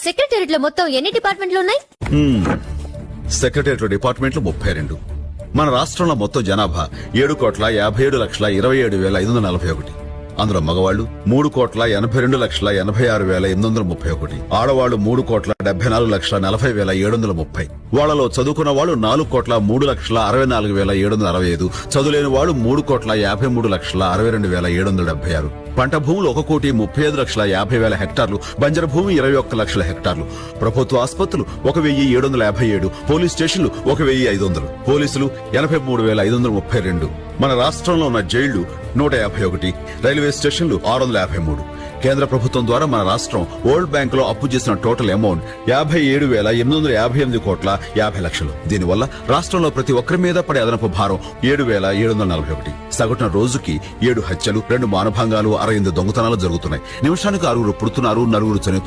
Secretariat లో మొత్తం ఎన్ని డిపార్ట్మెంట్లు ఉన్నాయి? సెక్రటేరియట్ డిపార్ట్మెంట్లు 32. మన రాష్ట్రంలో మొత్తం జనాభా 7,57,27,541. అందులో మగవాళ్లు 3,82,86,831. ఆడవాళ్లు 3,74,40,730. వాళ్లలో చదువుకున్న వాళ్ళు 4,03,64,765. చదువులేని వాడు 3,53,62,776. పంట భూములు 1,35,50,000 హెక్టార్లు, బంజరు భూమి 21 లక్షల హెక్టార్లు. ప్రభుత్వ ఆసుపత్రులు 1,757. పోలీస్ స్టేషన్లు 1,500. పోలీసులు 83,532. మన రాష్ట్రంలో ఉన్న జైళ్లు 151. రైల్వే స్టేషన్లు 653. కేంద్ర ప్రభుత్వం ద్వారా మన రాష్ట్రం వరల్డ్ బ్యాంక్ లో అప్పు చేసిన టోటల్ అమౌంట్ 57,858,50,00,000. దీనివల్ల రాష్ట్రంలో ప్రతి ఒక్కరి మీద పడే అదనపు భారం 7,741. సగటున రోజుకి 7 హత్యలు, 2 మానభంగాలు, 68 దొంగతనాలు జరుగుతున్నాయి. నిమిషానికి 6 పుడుతున్నారు, 4 చనిపోతున్నారు.